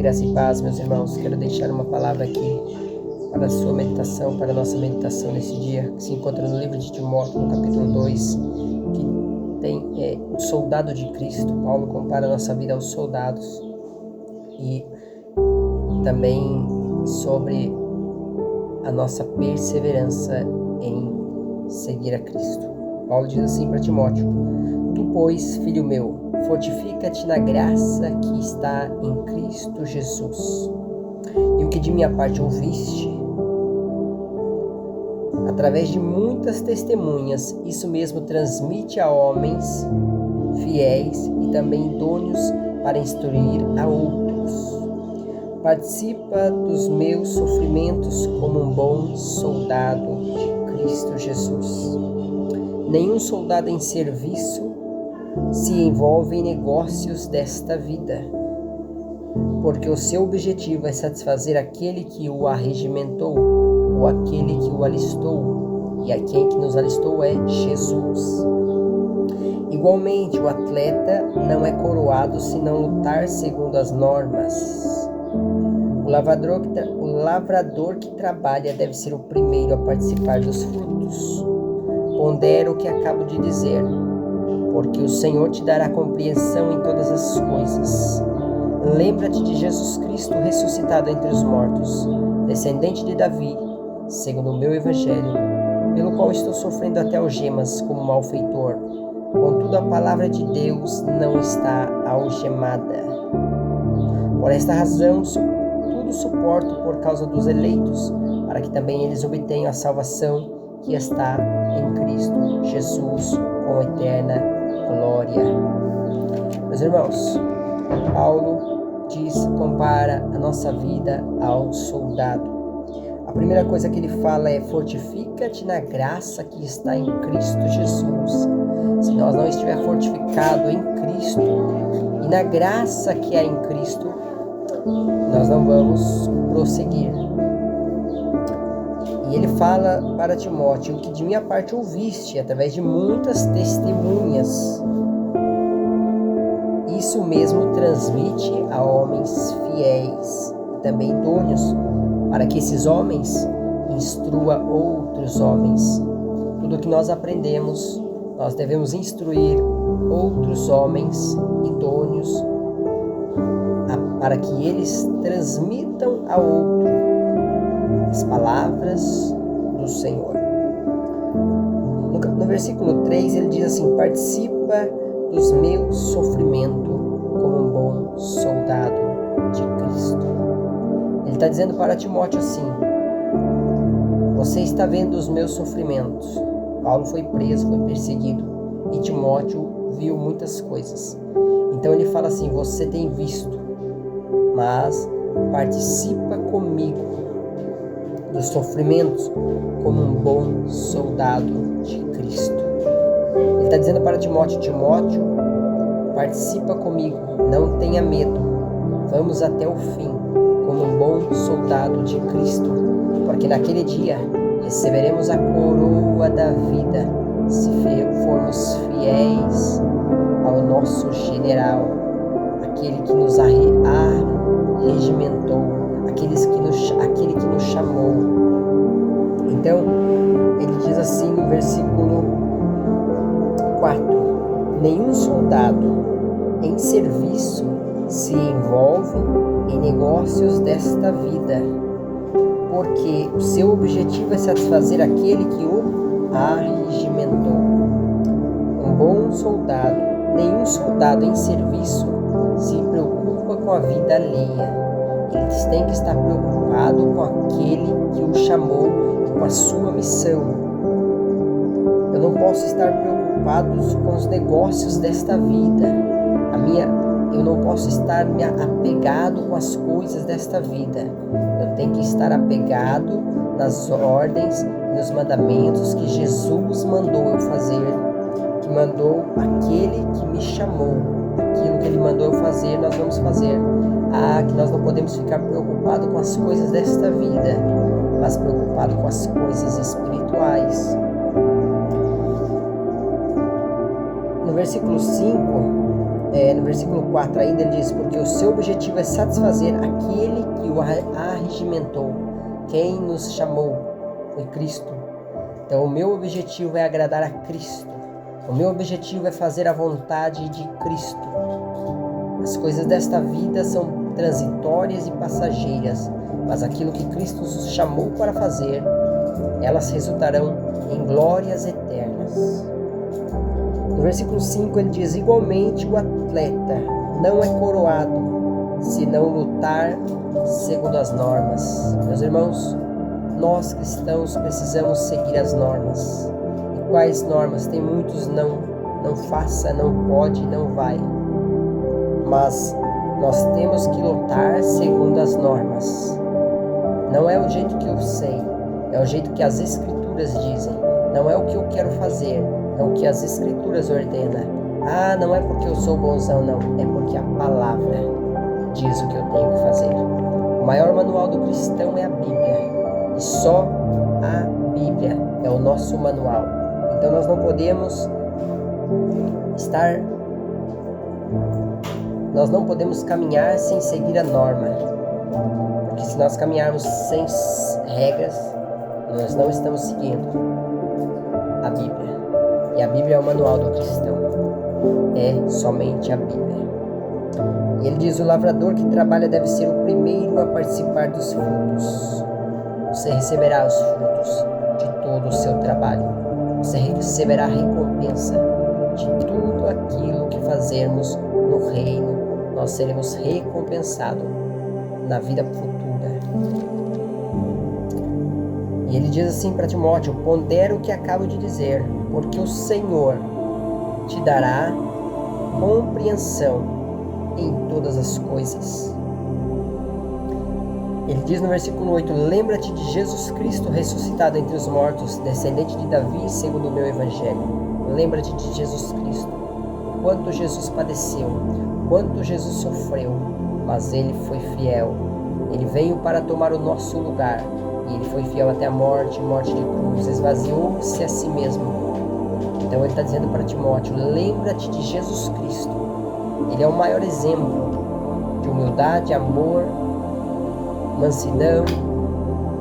Graça e paz, meus irmãos. Quero deixar uma palavra aqui para a sua meditação, para a nossa meditação nesse dia, que se encontra no livro de Timóteo, no capítulo 2, que tem o soldado de Cristo. Paulo compara a nossa vida aos soldados e também sobre a nossa perseverança em seguir a Cristo. Paulo diz assim para Timóteo: Tu, pois, filho meu, fortifica-te na graça que está em Cristo Jesus. E o que de minha parte ouviste, através de muitas testemunhas, isso mesmo transmite a homens fiéis e também idôneos para instruir a outros. Participa dos meus sofrimentos como um bom soldado de Cristo Jesus. Nenhum soldado em serviço se envolve em negócios desta vida, porque o seu objetivo é satisfazer aquele que o arregimentou ou aquele que o alistou, e aquele que nos alistou é Jesus. Igualmente, o atleta não é coroado se não lutar segundo as normas. O lavrador que trabalha deve ser o primeiro a participar dos frutos. Pondera o que acabo de dizer, porque o Senhor te dará compreensão em todas as coisas. Lembra-te de Jesus Cristo ressuscitado entre os mortos, descendente de Davi, segundo o meu evangelho, pelo qual estou sofrendo até algemas como malfeitor. Contudo, a palavra de Deus não está algemada. Por esta razão, tudo suporto por causa dos eleitos, para que também eles obtenham a salvação que está em Cristo Jesus com eterna glória. Meus irmãos, Paulo compara a nossa vida ao soldado. A primeira coisa que ele fala é: fortifica-te na graça que está em Cristo Jesus. Se nós não estiver fortificado em Cristo e na graça que há em Cristo, nós não vamos prosseguir. E ele fala para Timóteo: o que de minha parte ouviste, através de muitas testemunhas, isso mesmo transmite a homens fiéis e também idôneos, para que esses homens instrua outros homens. Tudo o que nós aprendemos, nós devemos instruir outros homens idôneos, para que eles transmitam a outro as palavras do Senhor. No versículo 3 ele diz assim: participa dos meus sofrimentos como um bom soldado de Cristo. Ele está dizendo para Timóteo assim: você está vendo os meus sofrimentos. Paulo foi preso, foi perseguido, e Timóteo viu muitas coisas. Então ele fala assim: você tem visto, mas participa comigo dos sofrimentos como um bom soldado de Cristo. Ele está dizendo para Timóteo: Timóteo, participa comigo, não tenha medo, vamos até o fim como um bom soldado de Cristo, porque naquele dia receberemos a coroa da vida se formos fiéis ao nosso general, aquele que nos arregimentou, aquele que nos chamou. Então, ele diz assim no versículo 4: nenhum soldado em serviço se envolve em negócios desta vida, porque o seu objetivo é satisfazer aquele que o arregimentou. Um bom soldado, nenhum soldado em serviço se preocupa com a vida alheia. Eles têm que estar preocupados com aquele que o chamou e com a sua missão. Eu não posso estar preocupado com os negócios desta vida. Eu não posso estar me apegado com as coisas desta vida. Eu tenho que estar apegado nas ordens e nos mandamentos que Jesus mandou eu fazer, que mandou aquele que me chamou. Aquilo que ele mandou eu fazer, nós vamos fazer. Que nós não podemos ficar preocupados com as coisas desta vida, mas preocupados com as coisas espirituais. No versículo 5, no versículo 4 ainda, ele diz: porque o seu objetivo é satisfazer aquele que o arregimentou. Quem nos chamou foi Cristo. Então o meu objetivo é agradar a Cristo. O meu objetivo é fazer a vontade de Cristo. As coisas desta vida são transitórias e passageiras, mas aquilo que Cristo nos chamou para fazer, elas resultarão em glórias eternas. No versículo 5 ele diz: igualmente o atleta não é coroado se não lutar segundo as normas. Meus irmãos, nós cristãos precisamos seguir as normas. E quais normas? Tem muitos não faça, não pode, não vai. Mas nós temos que lutar segundo as normas. Não é o jeito que eu sei, é o jeito que as Escrituras dizem. Não é o que eu quero fazer, é o que as Escrituras ordenam. Ah, não é porque eu sou bonzão, não. É porque a palavra diz o que eu tenho que fazer. O maior manual do cristão é a Bíblia. E só a Bíblia é o nosso manual. Então nós não podemos caminhar sem seguir a norma. Porque se nós caminharmos sem regras, nós não estamos seguindo a Bíblia. E a Bíblia é o manual do cristão. É somente a Bíblia. E ele diz: o lavrador que trabalha deve ser o primeiro a participar dos frutos. Você receberá os frutos de todo o seu trabalho. Você receberá a recompensa de tudo aquilo que fazermos no reino. Nós seremos recompensados na vida futura. E ele diz assim para Timóteo: pondera o que acabo de dizer, porque o Senhor te dará compreensão em todas as coisas. Ele diz no versículo 8: lembra-te de Jesus Cristo ressuscitado entre os mortos, descendente de Davi segundo o meu evangelho. Lembra-te de Jesus Cristo, o quanto Jesus padeceu, o quanto Jesus sofreu, mas ele foi fiel. Ele veio para tomar o nosso lugar, e ele foi fiel até a morte de cruz, esvaziou-se a si mesmo. Então ele está dizendo para Timóteo: lembra-te de Jesus Cristo. Ele é o maior exemplo de humildade, amor, mansidão.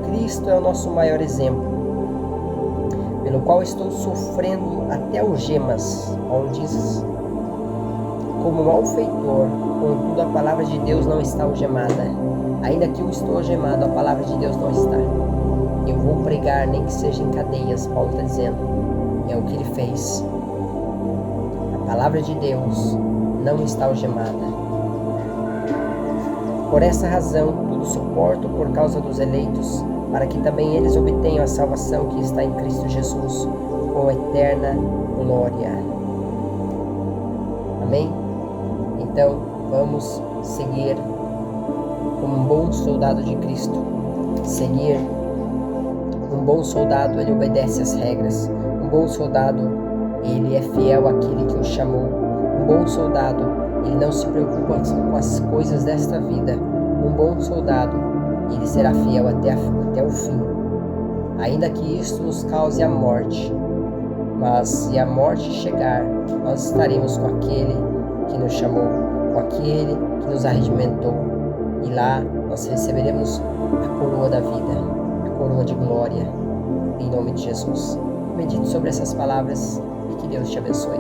Cristo é o nosso maior exemplo, pelo qual estou sofrendo até algemas. Paulo diz: como malfeitor, contudo a palavra de Deus não está algemada. Ainda que eu estou algemado, a palavra de Deus não está. Eu vou pregar, nem que seja em cadeias. Paulo está dizendo, é o que ele fez. A palavra de Deus não está algemada. Por essa razão, tudo suporto por causa dos eleitos, para que também eles obtenham a salvação que está em Cristo Jesus, com eterna glória. Amém? Então, vamos seguir como um bom soldado de Cristo. Seguir. Um bom soldado, ele obedece às regras. Um bom soldado, ele é fiel àquele que o chamou. Um bom soldado, ele não se preocupa com as coisas desta vida. Um bom soldado, ele será fiel até o fim. Ainda que isto nos cause a morte. Mas se a morte chegar, nós estaremos com aquele que nos chamou, com aquele que nos arregimentou. E lá nós receberemos a coroa da vida, a coroa de glória, em nome de Jesus. Medite sobre essas palavras e que Deus te abençoe.